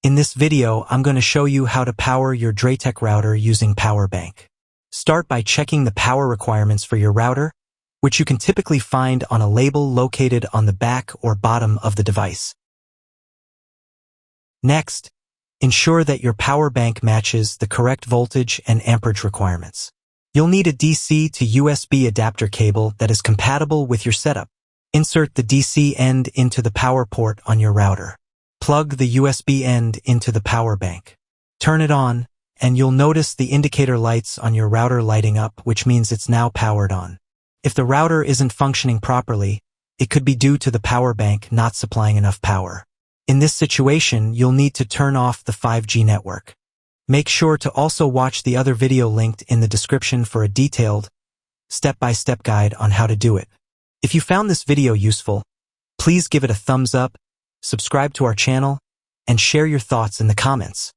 In this video, I'm going to show you how to power your DrayTek router using power bank. Start by checking the power requirements for your router, which you can typically find on a label located on the back or bottom of the device. Next, ensure that your power bank matches the correct voltage and amperage requirements. You'll need a DC to USB adapter cable that is compatible with your setup. Insert the DC end into the power port on your router. Plug the USB end into the power bank. Turn it on, and you'll notice the indicator lights on your router lighting up, which means it's now powered on. If the router isn't functioning properly, it could be due to the power bank not supplying enough power. In this situation, you'll need to turn off the 5G network. Make sure to also watch the other video linked in the description for a detailed, step-by-step guide on how to do it. If you found this video useful, please give it a thumbs up, subscribe to our channel, and share your thoughts in the comments.